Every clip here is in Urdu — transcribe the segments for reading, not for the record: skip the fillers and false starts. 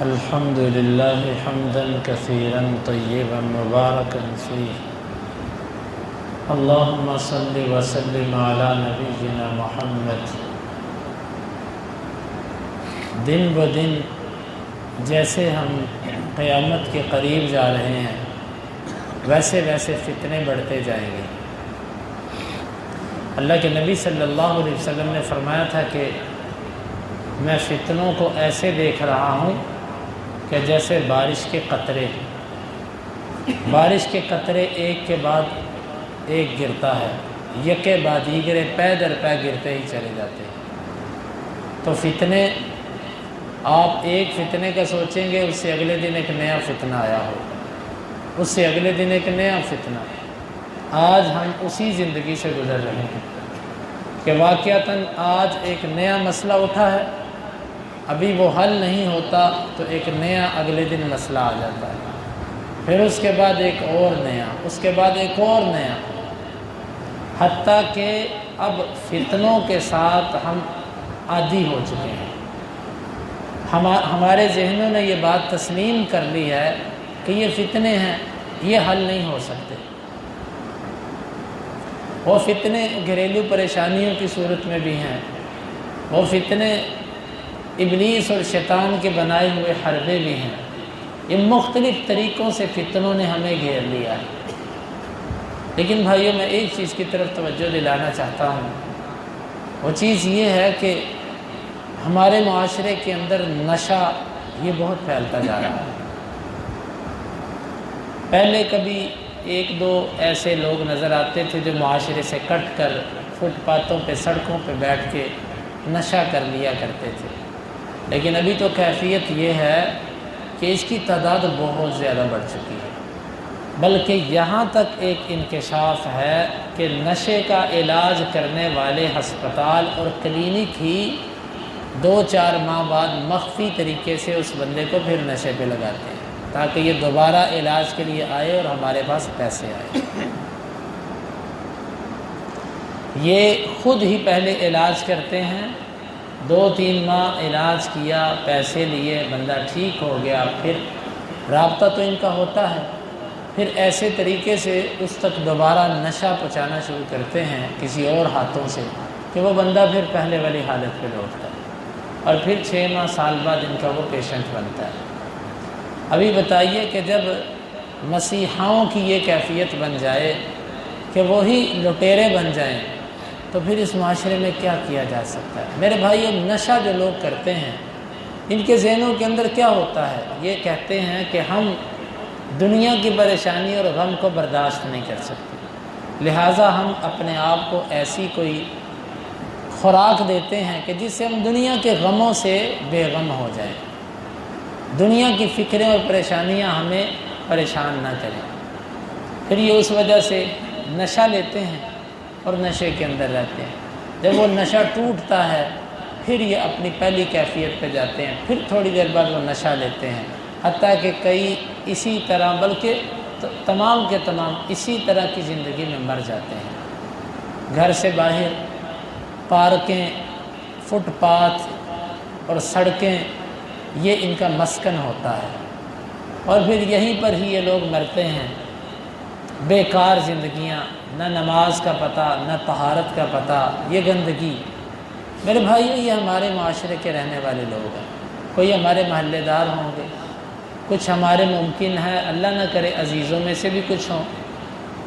الحمد لله حمدا كثيرا طيبا مباركا فيه اللهم صل وسلم على نبينا محمد۔ دن بدن جیسے ہم قیامت کے قریب جا رہے ہیں ویسے ویسے فتنے بڑھتے جائیں گے۔ اللہ کے نبی صلی اللہ علیہ وسلم نے فرمایا تھا کہ میں فتنوں کو ایسے دیکھ رہا ہوں کہ جیسے بارش کے قطرے ایک کے بعد ایک گرتا ہے، یکے بعد دیگرے پے در پے گرتے ہی چلے جاتے ہیں۔ تو فتنے، آپ ایک فتنے کا سوچیں گے، اس سے اگلے دن ایک نیا فتنہ آیا ہو، اس سے اگلے دن ایک نیا فتنہ۔ آج ہم اسی زندگی سے گزر رہے ہیں کہ واقعتاً آج ایک نیا مسئلہ اٹھا ہے، ابھی وہ حل نہیں ہوتا تو ایک نیا اگلے دن مسئلہ آ جاتا ہے، پھر اس کے بعد ایک اور نیا، اس کے بعد ایک اور نیا، حتیٰ کہ اب فتنوں کے ساتھ ہم عادی ہو چکے ہیں۔ ہمارے ذہنوں نے یہ بات تسلیم کر لی ہے کہ یہ فتنے ہیں، یہ حل نہیں ہو سکتے۔ وہ فتنے گھریلو پریشانیوں کی صورت میں بھی ہیں، وہ فتنے ابلیس اور شیطان کے بنائے ہوئے حربے بھی ہیں۔ یہ مختلف طریقوں سے فتنوں نے ہمیں گھیر لیا ہے۔ لیکن بھائیوں، میں ایک چیز کی طرف توجہ دلانا چاہتا ہوں، وہ چیز یہ ہے کہ ہمارے معاشرے کے اندر نشہ یہ بہت پھیلتا جا رہا ہے۔ پہلے کبھی ایک دو ایسے لوگ نظر آتے تھے جو معاشرے سے کٹ کر فٹ پاتھوں پہ، سڑکوں پہ بیٹھ کے نشہ کر لیا کرتے تھے، لیکن ابھی تو کیفیت یہ ہے کہ اس کی تعداد بہت زیادہ بڑھ چکی ہے، بلکہ یہاں تک ایک انکشاف ہے کہ نشے کا علاج کرنے والے ہسپتال اور کلینک ہی 2-4 ماہ بعد مخفی طریقے سے اس بندے کو پھر نشے پہ لگاتے ہیں تاکہ یہ دوبارہ علاج کے لیے آئے اور ہمارے پاس پیسے آئے۔ یہ خود ہی پہلے علاج کرتے ہیں، 2-3 ماہ علاج کیا، پیسے لیے، بندہ ٹھیک ہو گیا، پھر رابطہ تو ان کا ہوتا ہے، پھر ایسے طریقے سے اس تک دوبارہ نشہ پہنچانا شروع کرتے ہیں کسی اور ہاتھوں سے کہ وہ بندہ پھر پہلے والی حالت پہ لوٹتا ہے، اور پھر 6 ماہ سال بعد ان کا وہ پیشنٹ بنتا ہے۔ ابھی بتائیے کہ جب مسیحاؤں کی یہ کیفیت بن جائے کہ وہی لٹیرے بن جائیں تو پھر اس معاشرے میں کیا کیا جا سکتا ہے؟ میرے بھائیو، نشہ جو لوگ کرتے ہیں ان کے ذہنوں کے اندر کیا ہوتا ہے؟ یہ کہتے ہیں کہ ہم دنیا کی پریشانی اور غم کو برداشت نہیں کر سکتے، لہٰذا ہم اپنے آپ کو ایسی کوئی خوراک دیتے ہیں کہ جس سے ہم دنیا کے غموں سے بے غم ہو جائیں، دنیا کی فکریں اور پریشانیاں ہمیں پریشان نہ کریں۔ پھر یہ اس وجہ سے نشہ لیتے ہیں اور نشے کے اندر رہتے ہیں۔ جب وہ نشہ ٹوٹتا ہے پھر یہ اپنی پہلی کیفیت پہ جاتے ہیں، پھر تھوڑی دیر بعد وہ نشہ لیتے ہیں، حتیٰ کہ کئی اسی طرح، بلکہ تمام کے تمام اسی طرح کی زندگی میں مر جاتے ہیں۔ گھر سے باہر پارکیں، فٹ پاتھ اور سڑکیں یہ ان کا مسکن ہوتا ہے، اور پھر یہیں پر ہی یہ لوگ مرتے ہیں۔ بیکار زندگیاں، نہ نماز کا پتہ، نہ طہارت کا پتہ، یہ گندگی۔ میرے بھائیو، یہ ہمارے معاشرے کے رہنے والے لوگ ہیں، کوئی ہمارے محلے دار ہوں گے، کچھ ہمارے ممکن ہے اللہ نہ کرے عزیزوں میں سے بھی کچھ ہوں،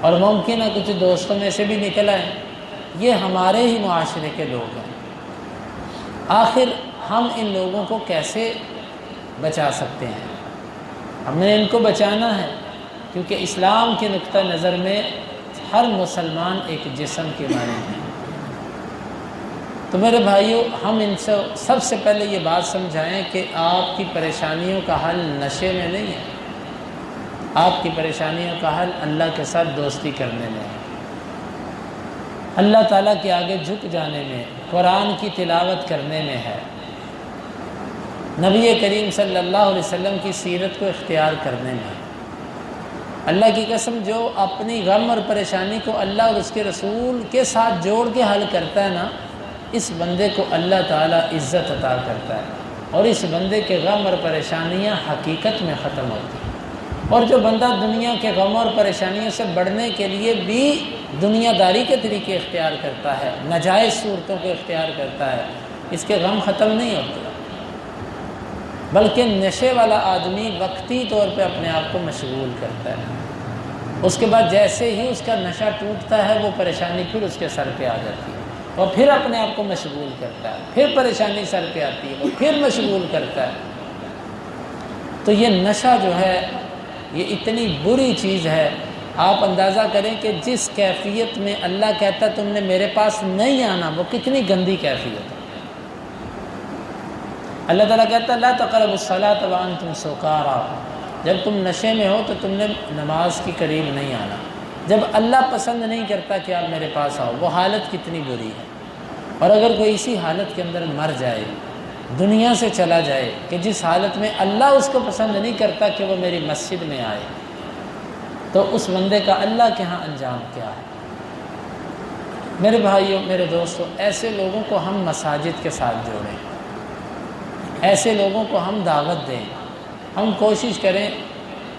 اور ممکن ہے کچھ دوستوں میں سے بھی نکل آئیں، یہ ہمارے ہی معاشرے کے لوگ ہیں۔ آخر ہم ان لوگوں کو کیسے بچا سکتے ہیں؟ ہم نے ان کو بچانا ہے، کیونکہ اسلام کے نقطہ نظر میں ہر مسلمان ایک جسم کے مانند ہے۔ تو میرے بھائیو، ہم ان سے سب سے پہلے یہ بات سمجھائیں کہ آپ کی پریشانیوں کا حل نشے میں نہیں ہے، آپ کی پریشانیوں کا حل اللہ کے ساتھ دوستی کرنے میں ہے، اللہ تعالیٰ کے آگے جھک جانے میں، قرآن کی تلاوت کرنے میں ہے، نبی کریم صلی اللہ علیہ وسلم کی سیرت کو اختیار کرنے میں ہے۔ اللہ کی قسم، جو اپنی غم اور پریشانی کو اللہ اور اس کے رسول کے ساتھ جوڑ کے حل کرتا ہے نا، اس بندے کو اللہ تعالیٰ عزت عطا کرتا ہے، اور اس بندے کے غم اور پریشانیاں حقیقت میں ختم ہوتی ہیں۔ اور جو بندہ دنیا کے غم اور پریشانیوں سے بڑھنے کے لیے بھی دنیا داری کے طریقے اختیار کرتا ہے، ناجائز صورتوں کو اختیار کرتا ہے، اس کے غم ختم نہیں ہوتے، بلکہ نشے والا آدمی وقتی طور پہ اپنے آپ کو مشغول کرتا ہے، اس کے بعد جیسے ہی اس کا نشہ ٹوٹتا ہے وہ پریشانی پھر اس کے سر پہ آ جاتی ہے، اور پھر اپنے آپ کو مشغول کرتا ہے، پھر پریشانی سر پہ آتی ہے، وہ پھر مشغول کرتا ہے۔ تو یہ نشہ جو ہے یہ اتنی بری چیز ہے، آپ اندازہ کریں کہ جس کیفیت میں اللہ کہتا ہے تم نے میرے پاس نہیں آنا، وہ کتنی گندی کیفیت ہے۔ اللہ تعالیٰ کہتا ہے لا تقربوا الصلاۃ وانتم سکارى، جب تم نشے میں ہو تو تم نے نماز کے قریب نہیں آنا۔ جب اللہ پسند نہیں کرتا کہ آپ میرے پاس آؤ، وہ حالت کتنی بری ہے۔ اور اگر کوئی اسی حالت کے اندر مر جائے، دنیا سے چلا جائے کہ جس حالت میں اللہ اس کو پسند نہیں کرتا کہ وہ میری مسجد میں آئے، تو اس بندے کا اللہ کے ہاں انجام کیا ہے؟ میرے بھائیوں، میرے دوستوں، ایسے لوگوں کو ہم مساجد کے ساتھ جوڑیں، ایسے لوگوں کو ہم دعوت دیں، ہم کوشش کریں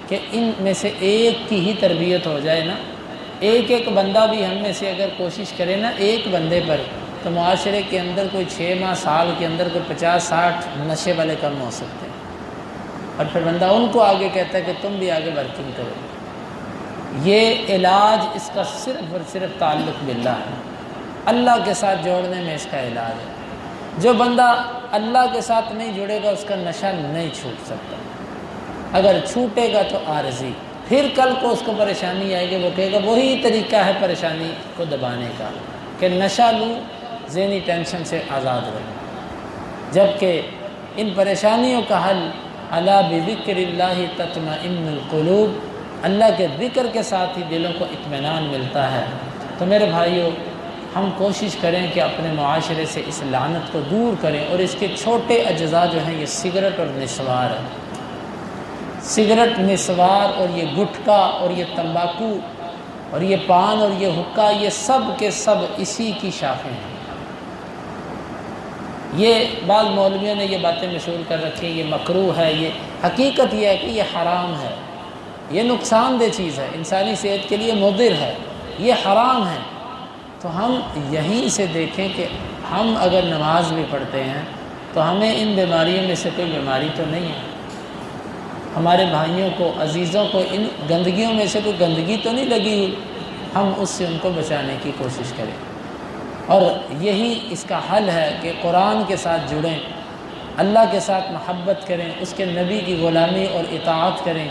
کہ ان میں سے ایک کی ہی تربیت ہو جائے نا، ایک بندہ بھی ہم میں سے اگر کوشش کرے نا ایک بندے پر، تو معاشرے کے اندر کوئی 6 ماہ سال کے اندر کوئی 50-60 نشے والے کم ہو سکتے ہیں، اور پھر بندہ ان کو آگے کہتا ہے کہ تم بھی آگے ورکنگ کرو۔ یہ علاج اس کا صرف اور صرف تعلق باللہ ہے، اللہ کے ساتھ جوڑنے میں اس کا علاج ہے۔ جو بندہ اللہ کے ساتھ نہیں جڑے گا اس کا نشہ نہیں چھوٹ سکتا، اگر چھوٹے گا تو عارضی، پھر کل کو اس کو پریشانی آئے گی، وہ کہے گا وہی طریقہ ہے پریشانی کو دبانے کا کہ نشہ لوں، ذہنی ٹینشن سے آزاد رہوں، جبکہ ان پریشانیوں کا حل الا بذکر اللہ تطمئن القلوب، اللہ کے ذکر کے ساتھ ہی دلوں کو اطمینان ملتا ہے۔ تو میرے بھائیوں، ہم کوشش کریں کہ اپنے معاشرے سے اس لعنت کو دور کریں، اور اس کے چھوٹے اجزاء جو ہیں یہ سگریٹ اور نسوار ہے۔ سگریٹ، نسوار اور یہ گٹکا اور یہ تمباکو اور یہ پان اور یہ حقہ، یہ سب کے سب اسی کی شاخیں ہیں۔ یہ بعض مولویوں نے یہ باتیں مشہور کر رکھی، یہ مکروہ ہے، یہ حقیقت یہ ہے کہ یہ حرام ہے، یہ نقصان دہ چیز ہے، انسانی صحت کے لیے مضر ہے، یہ حرام ہے۔ تو ہم یہیں سے دیکھیں کہ ہم اگر نماز بھی پڑھتے ہیں تو ہمیں ان بیماریوں میں سے کوئی بیماری تو نہیں ہے، ہمارے بھائیوں کو، عزیزوں کو ان گندگیوں میں سے کوئی گندگی تو نہیں لگی ہوئی، ہم اس سے ان کو بچانے کی کوشش کریں۔ اور یہی اس کا حل ہے کہ قرآن کے ساتھ جڑیں، اللہ کے ساتھ محبت کریں، اس کے نبی کی غلامی اور اطاعت کریں،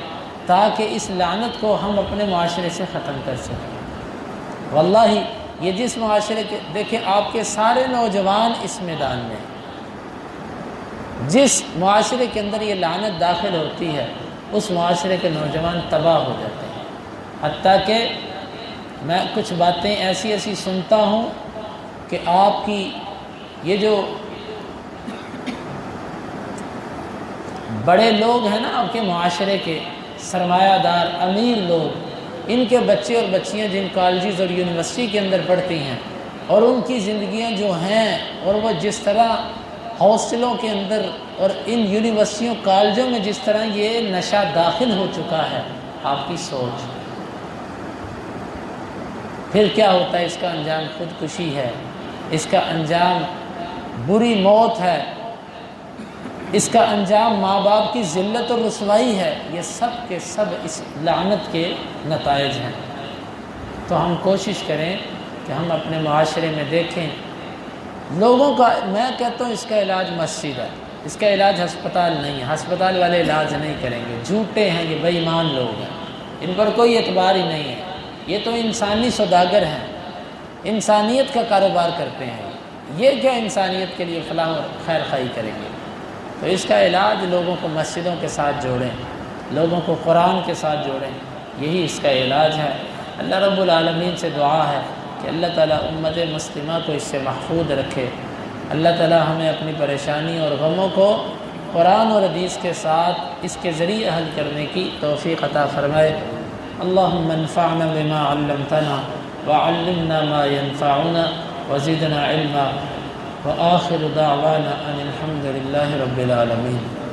تاکہ اس لعنت کو ہم اپنے معاشرے سے ختم کر سکیں۔ واللہ یہ جس معاشرے کے، دیکھیں آپ کے سارے نوجوان اس میدان میں، جس معاشرے کے اندر یہ لعنت داخل ہوتی ہے اس معاشرے کے نوجوان تباہ ہو جاتے ہیں۔ حتیٰ کہ میں کچھ باتیں ایسی سنتا ہوں کہ آپ کی یہ جو بڑے لوگ ہیں نا آپ کے معاشرے کے، سرمایہ دار امیر لوگ، ان کے بچے اور بچیاں جن کالجز اور یونیورسٹی کے اندر پڑھتی ہیں، اور ان کی زندگیاں جو ہیں، اور وہ جس طرح ہاسٹلوں کے اندر اور ان یونیورسٹیوں کالجوں میں جس طرح یہ نشہ داخل ہو چکا ہے، آپ کی سوچ، پھر کیا ہوتا ہے؟ اس کا انجام خودکشی ہے، اس کا انجام بری موت ہے، اس کا انجام ماں باپ کی ذلت اور رسوائی ہے۔ یہ سب کے سب اس لعنت کے نتائج ہیں۔ تو ہم کوشش کریں کہ ہم اپنے معاشرے میں دیکھیں لوگوں کا، میں کہتا ہوں اس کا علاج مسجد ہے، اس کا علاج ہسپتال نہیں ہے، ہسپتال والے علاج نہیں کریں گے، جھوٹے ہیں، یہ بے ایمان لوگ ہیں، ان پر کوئی اعتبار ہی نہیں ہے، یہ تو انسانی سوداگر ہیں، انسانیت کا کاروبار کرتے ہیں، یہ کیا انسانیت کے لیے فلاح و خیر خواہی کریں گے؟ تو اس کا علاج لوگوں کو مسجدوں کے ساتھ جوڑیں، لوگوں کو قرآن کے ساتھ جوڑیں، یہی اس کا علاج ہے۔ اللہ رب العالمین سے دعا ہے کہ اللہ تعالیٰ امت مسلمہ کو اس سے محفوظ رکھے، اللہ تعالیٰ ہمیں اپنی پریشانی اور غموں کو قرآن اور حدیث کے ساتھ اس کے ذریعے حل کرنے کی توفیق عطا فرمائے۔ اللہم انفعنا بما علمتنا وعلمنا ما ينفعنا وزدنا علما۔ وآخر دعوانا ان الحمد للہ رب العالمین۔